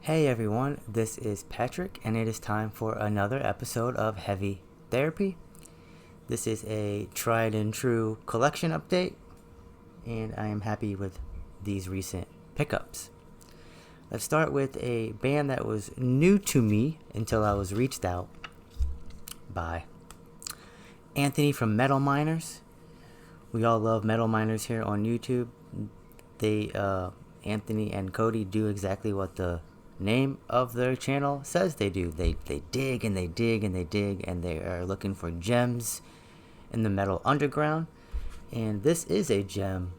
Hey everyone, this is Patrick, and it is time for another episode of Heavy Therapy. This is a tried and true collection update, and I am happy with these recent pickups. Let's start with a band that was new to me until I was reached out by Anthony from Metal Miners. We all love Metal Miners here on YouTube. Anthony and Cody do exactly what the name of their channel says they do. They dig and they dig and they dig, and they are looking for gems in the metal underground. And this is a gem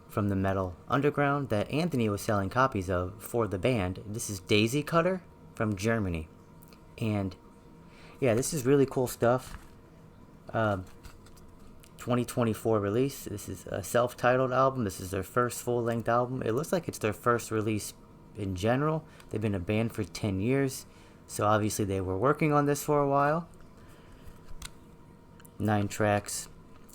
from the metal underground that Anthony was selling copies of for the band. This is Daisy Cutter from Germany. And yeah, this is really cool stuff. 2024 release. This is a self-titled album. This is their first full-length album. It looks like it's their first release in general. They've been a band for 10 years, so obviously they were working on this for a while. 9 tracks,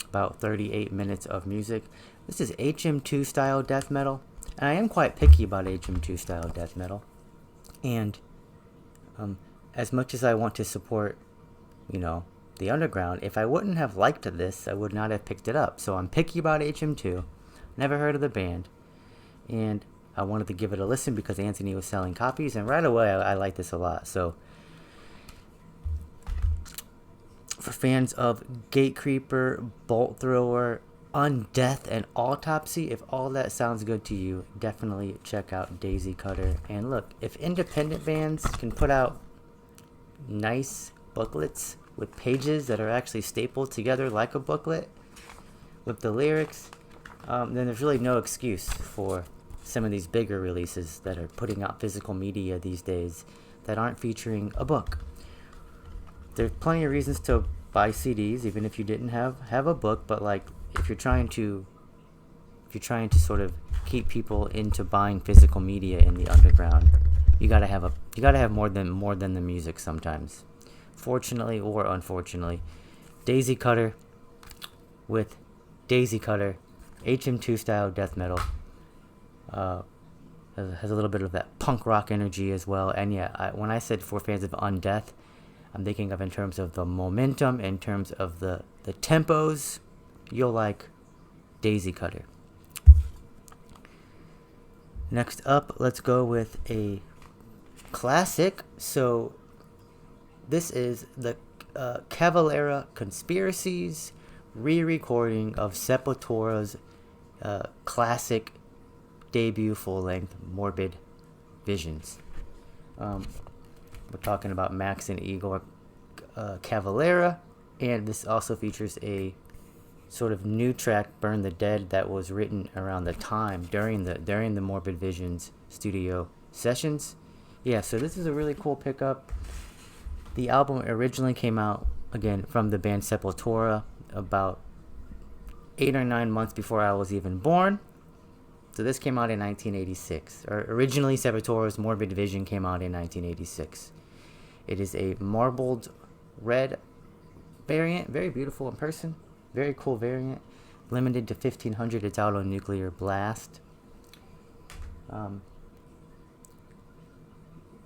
about 38 minutes of music. This is HM2 style death metal, and I am quite picky about HM2 style death metal. And as much as I want to support, the underground, if I wouldn't have liked this, I would not have picked it up. So I'm picky about HM2. Never heard of the band, and I wanted to give it a listen because Anthony was selling copies, and right away I like this a lot. So for fans of Gatecreeper, Bolt Thrower, Undeath, and Autopsy, if all that sounds good to you, definitely check out Daisy Cutter. And look, if independent bands can put out nice booklets with pages that are actually stapled together like a booklet with the lyrics, then there's really no excuse for some of these bigger releases that are putting out physical media these days that aren't featuring a book. There's plenty of reasons to buy CDs, even if you didn't have a book, but like if you're trying to sort of keep people into buying physical media in the underground, you gotta have more than the music sometimes. Fortunately or unfortunately, Daisy Cutter with Daisy Cutter, HM2 style death metal. Has a little bit of that punk rock energy as well. And yeah, when I said for fans of Undeath, I'm thinking of in terms of the momentum, in terms of the tempos. You'll like Daisy Cutter. Next up, let's go with a classic. So this is the Cavalera Conspiracies re-recording of Sepultura's classic debut full-length Morbid Visions. We're talking about Max and Igor Cavalera, and this also features a sort of new track, Burn the Dead, that was written around the time during the Morbid Visions studio sessions. Yeah, so this is a really cool pickup. The album originally came out, again, from the band Sepultura about 8 or 9 months before I was even born. So this came out in 1986. Originally, Sepultura's Morbid Vision came out in 1986. It is a marbled red variant, very beautiful in person, very cool variant. Limited to 1,500. It's out on Nuclear Blast.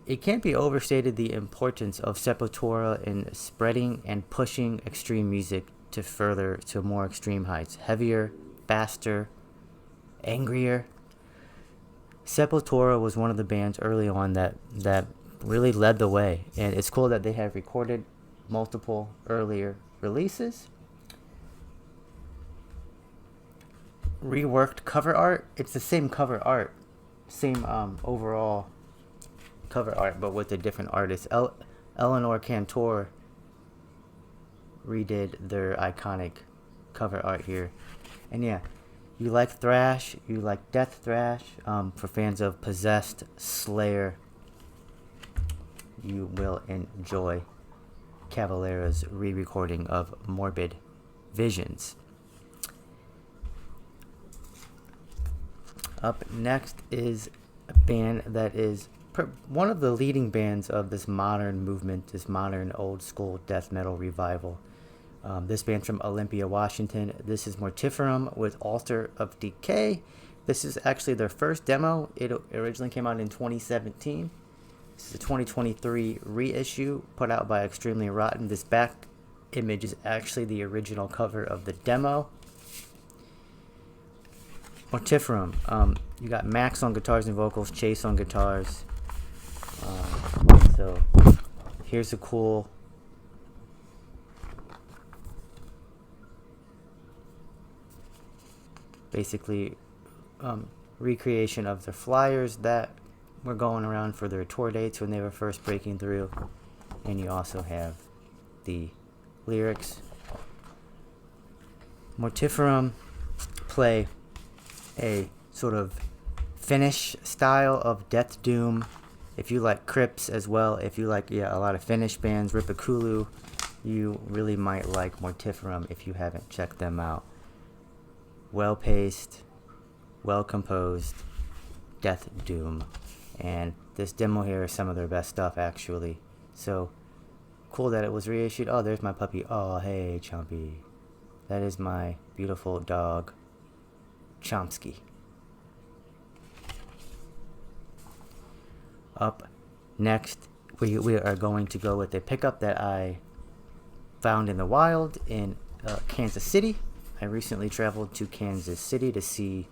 It can't be overstated the importance of Sepultura in spreading and pushing extreme music to more extreme heights. Heavier, faster, angrier. Sepultura was one of the bands early on that really led the way, and it's cool that they have recorded multiple earlier releases. Reworked cover art. It's the same cover art, same overall cover art, but with a different artist. Eleanor Cantor redid their iconic cover art here. And yeah, you like thrash, you like death thrash, for fans of Possessed, Slayer, you will enjoy Cavalera's re-recording of Morbid Visions. Up next is a band that is one of the leading bands of this modern movement, this modern old school death metal revival. This band's from Olympia, Washington. This is Mortiferum with Altar of Decay. This is actually their first demo. It originally came out in 2017. This is a 2023 reissue put out by Extremely Rotten. This back image is actually the original cover of the demo. Mortiferum. You got Max on guitars and vocals, Chase on guitars. So here's a cool basically recreation of the flyers that were going around for their tour dates when they were first breaking through. And you also have the lyrics. Mortiferum play a sort of Finnish style of death doom. If you like Crips as well, if you like a lot of Finnish bands, Ripakulu, you really might like Mortiferum if you haven't checked them out. Well paced, well composed, death doom, and this demo here is some of their best stuff actually. So cool that it was reissued. Oh, there's my puppy. Oh, hey, Chompy. That is my beautiful dog, Chomsky. Up next, we are going to go with a pickup that I found in the wild in Kansas City. I recently traveled to Kansas City to see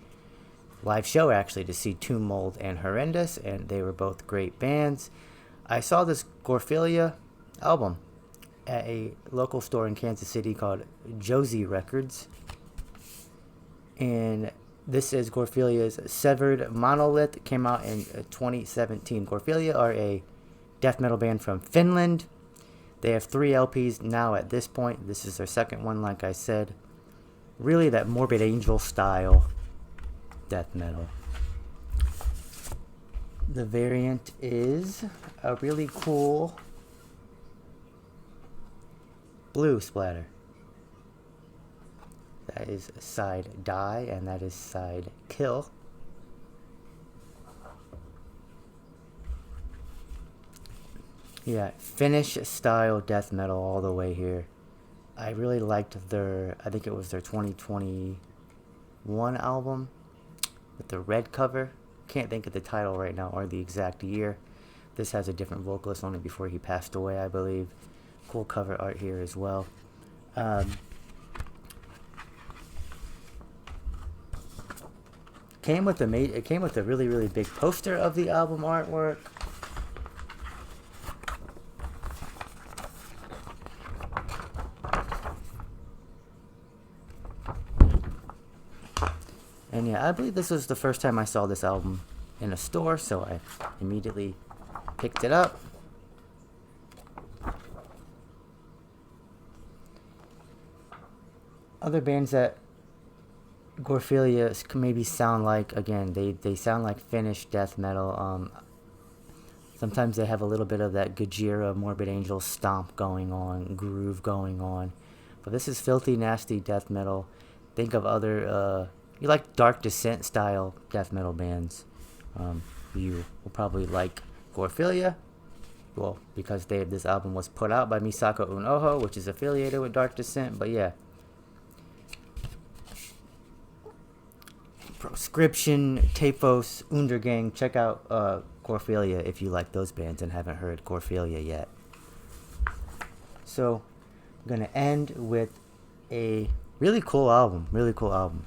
live show, actually, to see Tomb Mold and Horrendous, and they were both great bands. I saw this Gorphilia album at a local store in Kansas City called Josie Records, and this is Gorphilia's Severed Monolith. Came out in 2017. Gorphilia are a death metal band from Finland. They have 3 LPs now at this point. This is their second one, like I said. Really that Morbid Angel style death metal. The variant is a really cool blue splatter. That is side Die, and that is side Kill. Yeah, Finnish style death metal all the way here. I really liked their, I think it was their 2021 album with the red cover. Can't think of the title right now or the exact year. This has a different vocalist on it before he passed away, I believe. Cool cover art here as well. Came with a really, really big poster of the album artwork. And yeah, I believe this was the first time I saw this album in a store, so I immediately picked it up. Other bands that Gorphilia maybe sound like, again, they sound like Finnish death metal. Sometimes they have a little bit of that Gojira, Morbid Angel stomp going on, groove going on. But this is filthy, nasty death metal. Think of other, you like Dark Descent style death metal bands. You will probably like Gorphilia. Well, because this album was put out by Misako Unoho, which is affiliated with Dark Descent. But yeah. Proscription, Taphos, Undergang. Check out Gorphilia if you like those bands and haven't heard Gorphilia yet. So, I'm going to end with a really cool album. Really cool album.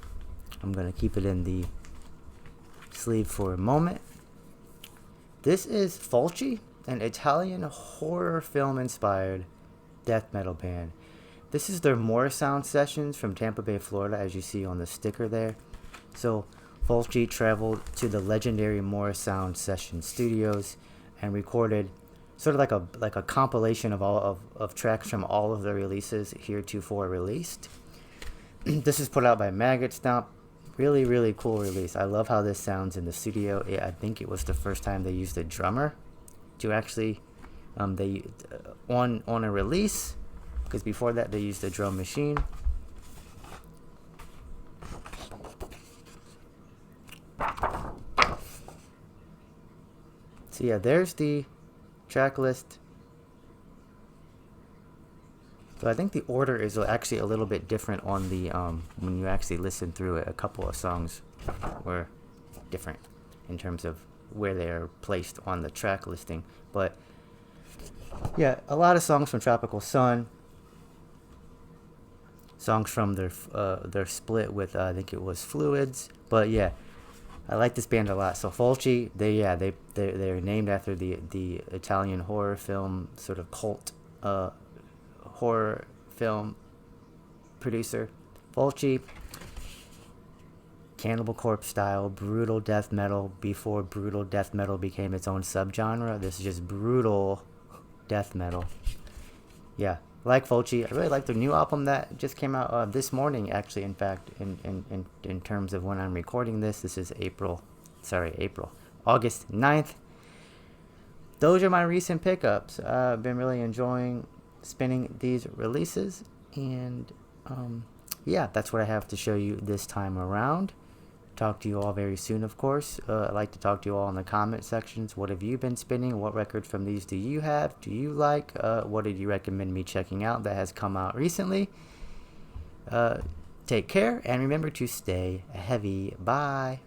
I'm going to keep it in the sleeve for a moment. This is Fulci, an Italian horror film inspired death metal band. This is their Morrisound sessions from Tampa Bay, Florida, as you see on the sticker there. So Fulci traveled to the legendary Morrisound session studios and recorded sort of like a compilation of all of tracks from all of the releases heretofore released. This is put out by Maggot Stomp. Really, really cool release. I love how this sounds in the studio. I think it was the first time they used a drummer to actually on a release, because before that they used a drum machine. So yeah, there's the track list. So I think the order is actually a little bit different on the when you actually listen through it. A couple of songs were different. in terms of where they are placed on the track listing. But yeah, a lot of songs from Tropical Sun, songs from their split with I think it was Fluids. But yeah, I like this band a lot. So Fulci, they're named after the Italian horror film, sort of cult horror film producer. Fulci, Cannibal Corpse style, brutal death metal before brutal death metal became its own subgenre. This is just brutal death metal. Yeah, like Fulci. I really like the new album that just came out this morning, actually. In fact, in terms of when I'm recording this is August 9th. Those are my recent pickups. I've been really enjoying spinning these releases, and yeah, that's what I have to show you this time around. Talk to you all very soon, of course. I'd like to talk to you all in the comment sections. What have you been spinning? What records from these do you have? Do you like? What did you recommend me checking out that has come out recently? Take care, and remember to stay heavy. Bye.